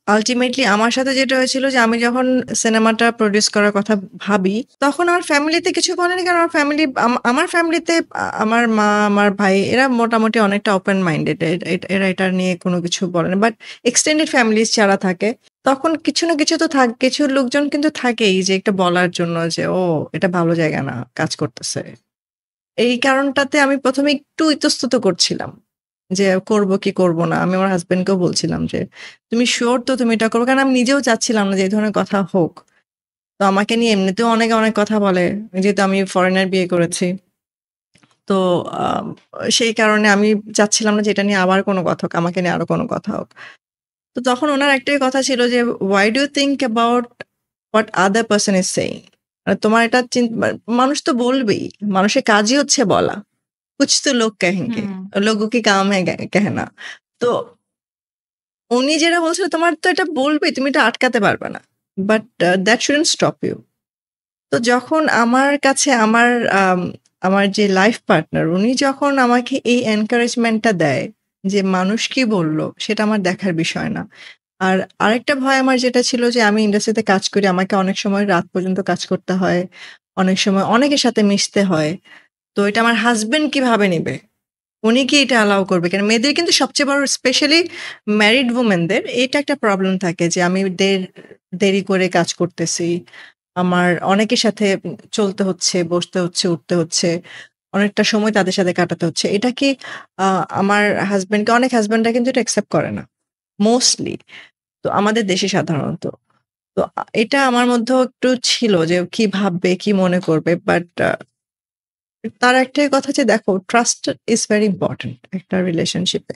Ultimately আমার সাথে যেটা হয়েছিল যে আমি যখন সিনেমাটা প্রডিউস করার কথা ভাবি, তখন আমার ফ্যামিলিতে কিছু বলেনি। কারণ আমার ফ্যামিলি আমার ফ্যামিলিতে আমার মা, আমার ভাই এরা মোটামুটি অনেকটা ওপেন মাইন্ডেড। এরা এটা নিয়ে কোনো কিছু বলে না। বাট এক্সটেন্ডেড ফ্যামিলিজ যারা থাকে, তখন কিছু না কিছু তো কিছু লোকজন কিন্তু থাকেই যে একটা বলার জন্য যে, "ও এটা ভালো জায়গা না, কাজ করতেছে।" এই কারণটাতে আমি ১ম এ একটু ইতস্তত করছিলাম। যে করব কি করব না। আমি আমার হাসব্যান্ডকেও বলছিলাম যে, "তুমি সিউর তো তুমি এটা করো?" কারণ আমি নিজেও চাচ্ছিলাম না যে এই ধরনের কথা হোক। তো আমাকে নিয়ে এমনিতেও অনেকে অনেক কথা বলে। যেহেতু আমি ফরেনার বিয়ে করেছি। তো আম সেই কারণে আমি চাচ্ছিলাম না যে এটা নিয়ে আবার কোনো কথা হোক। আমাকে নিয়ে আরো কোনো কথা হোক। তো তখন উনার একটাই কথা ছিল যে, "Why do you think about what other person is saying?" মানে তোমার এটা মানুষ তো বলবেই। মানুষের কাজই হচ্ছে বলা। "कुछ तो लोग कहेंगे, হুম। लोगों की काम है कहना।" তো উনি যেটা বলছিল তোমার তো এটা বলবেই, তুমি এটা আটকাতে পারবে না। But that shouldn't stop you. তো যখন আমার কাছে আমার যে লাইফ পার্টনার উনি যখন আমাকে এই এনকারেজমেন্টটা দেয় যে মানুষ কি বলল সেটা আমার দেখার বিষয় না। আর আরেকটা ভয় আমার যেটা ছিল যে আমি ইন্ডাস্ট্রিতে কাজ করি, আমাকে অনেক সময় রাত পর্যন্ত কাজ করতে হয়। অনেক সময় অনেকের সাথে মিশতে হয়। তো এটা আমার হাসব্যান্ড কিভাবে নিবে? উনি কি এটা অ্যালাও করবে? কারণ মেয়েদের কিন্তু সবচেয়ে বড় স্পেশালি ম্যারিড ওমেনদের এটা একটা প্রবলেম থাকে যে আমি দেরি করে কাজ করতেছি। আমার অনেকের সাথে চলতে হচ্ছে, বসতে হচ্ছে, উঠতে হচ্ছে। অনেকটা সময় তাদের সাথে কাটাতে হচ্ছে। এটা কি আ আমার অনেক হাসব্যান্ডরা কিন্তু এটা অ্যাকসেপ্ট করে না। মোস্টলি। তো আমাদের দেশে সাধারণত। তো এটা আমার মধ্যেও একটু ছিল যে কি ভাববে, কি মনে করবে। বাট তার একটাই কথা যে দেখো ট্রাস্ট ইজ ভেরি ইম্পোর্টেন্ট একটা রিলেশনশিপে।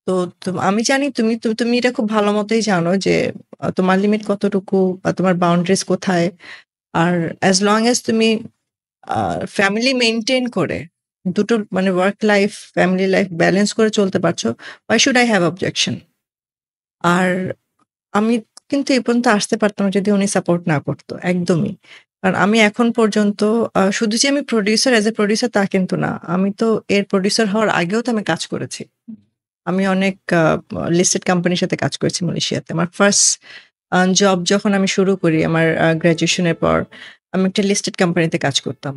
তো আমি জানি তুমি এটা খুব ভালো মতোই জানো যে তোমার লিমিট কতটুকু বা তোমার বাউন্ডারিজ কোথায়। আর অ্যাজ লং অ্যাজ তুমি আ ফ্যামিলি মেইনটেইন করে দুটো মানে work life, family life balance করে চলতে পারছো, why should I have objection? আর আমি কিন্তু এই পর্যন্ত আসতে পারতাম না যদি উনি সাপোর্ট না করতো। একদমই। কারণ আমি এখন পর্যন্ত শুধু যে আমি প্রোডিউসার অ্যাজ এ প্রোডিউসার তা কিন্তু না। আমি তো এর প্রোডিউসার হওয়ার আগেও তো আমি কাজ করেছি। আমি অনেক লিস্টেড কোম্পানির সাথে কাজ করেছি মালয়েশিয়াতে। আমার ফার্স্ট জব যখন আমি শুরু করি আমার গ্র্যাজুয়েশনের পর, আমি একটা লিস্টেড কোম্পানিতে কাজ করতাম।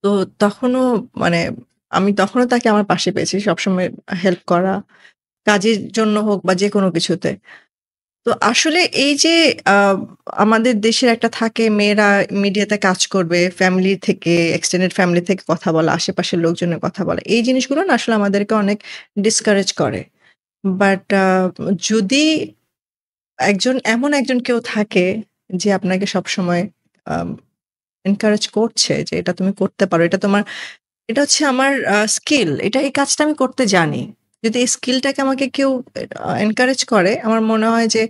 তো তখনও মানে আমি তখনও তাকে আমার পাশে পেয়েছি। সবসময় হেল্প করা, কাজের জন্য হোক বা যেকোনো কিছুতে। তো আসলে এই যে আ আমাদের দেশের একটা থাকে মেয়েরা মিডিয়াতে কাজ করবে, ফ্যামিলি থেকে এক্সটেন্ডেড ফ্যামিলি থেকে কথা বলা, আশেপাশের লোকজনের কথা বলা। এই জিনিসগুলো না আসলে আমাদেরকে অনেক ডিসকারেজ করে। বাট যদি এমন একজন কেউ থাকে যে আপনাকে সবসময় আম এনকারেজ করছে যে এটা তুমি করতে পারো। এটা হচ্ছে আমার স্কিল। এই কাজটা আমি করতে জানি। যদি এই স্কিলটাকে আমাকে কেউ এনকারেজ করে আমার মনে হয় যে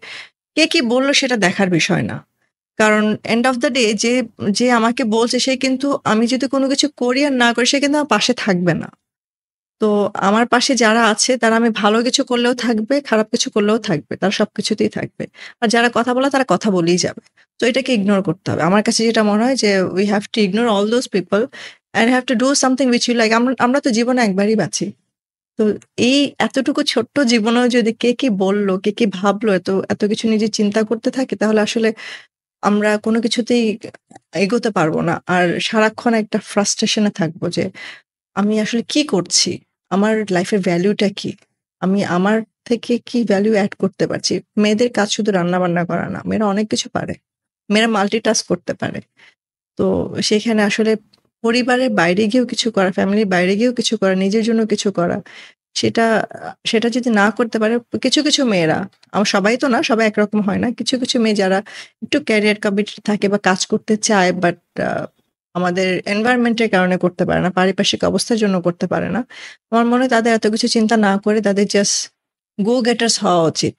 কে কি বলল সেটা দেখার বিষয় না। কারণ এন্ড অফ দ্যা ডে যে আমাকে বলছে সে কিন্তু আমি যদি কোনো কিছু করি আর না করি সে কিন্তু আমার পাশে থাকবে না। তো আমার পাশে যারা আছে তারা আমি ভালো কিছু করলেও থাকবে, খারাপ কিছু করলেও থাকবে। তারা সবকিছুতেই থাকবে। আর যারা কথা বলে তারা কথা বলেই যাবে। তো এটাকে ইগনোর করতে হবে। আমার কাছে যেটা মনে হয় যে we have to ignore all those people and have to do something which we like. আমরা তো জীবনে একবারই বাঁচি। তো এই এতটুকু ছোট্ট জীবনেও যদি কে কি বলল, কে কি ভাবলো এত কিছু নিজে চিন্তা করতে থাকি তাহলে আসলে আমরা কোনো কিছুতেই এগোতে পারবো না। আর সারাক্ষণ একটা ফ্রাস্ট্রেশন এ থাকবো যে আমি আসলে কি করছি? আমার লাইফের ভ্যালুটা কি? আমি আমার থেকে কি ভ্যালু এড করতে পারছি? মেয়েদের কাজ শুধু রান্না-বান্না করা না। মেয়েরা অনেক কিছু পারে। মেয়েরা মাল্টিটাস্ক করতে পারে। তো সেখানে আসলে পরিবারের বাইরে গিয়েও কিছু করা, ফ্যামিলির বাইরে গিয়েও কিছু করা, নিজের জন্য কিছু করা, সেটা যদি না করতে পারে কিছু মেয়েরা, সবাই তো না, সবাই একরকম হয় না। কিছু মেয়ে যারা একটু ক্যারিয়ার কমিটেড থাকে বা কাজ করতে চায় বাট আ আমাদের এনভায়রনমেন্ট এর কারণে করতে পারে না, পারিপার্শ্বিক অবস্থার জন্য করতে পারে না। আমার মনে হয় তাদের এত কিছু চিন্তা না করে তাদের জাস্ট গো গেটার্স হওয়া উচিত।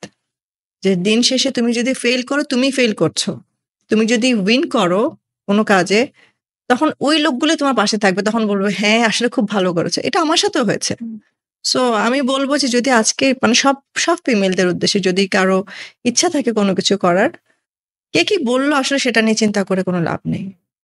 যে দিন শেষে তুমি যদি ফেইল করো, তুমি ফেইল করছো। তুমি যদি উইন করো কোন কাজে, তখন ওই লোকগুলোই তোমার পাশে থাকবে। তখন বলবে, "হ্যাঁ, আসলে খুব ভালো করেছো।" এটা আমার সাথেও হয়েছে। হুম। সো আমি বলব যে যদি আজকে মানে সব ফিমেলদের উদ্দেশ্যে যদি কারো ইচ্ছা থাকে কোন কিছু করার, কে কি বলল আসলে সেটা নিয়ে চিন্তা করে কোন লাভ নেই।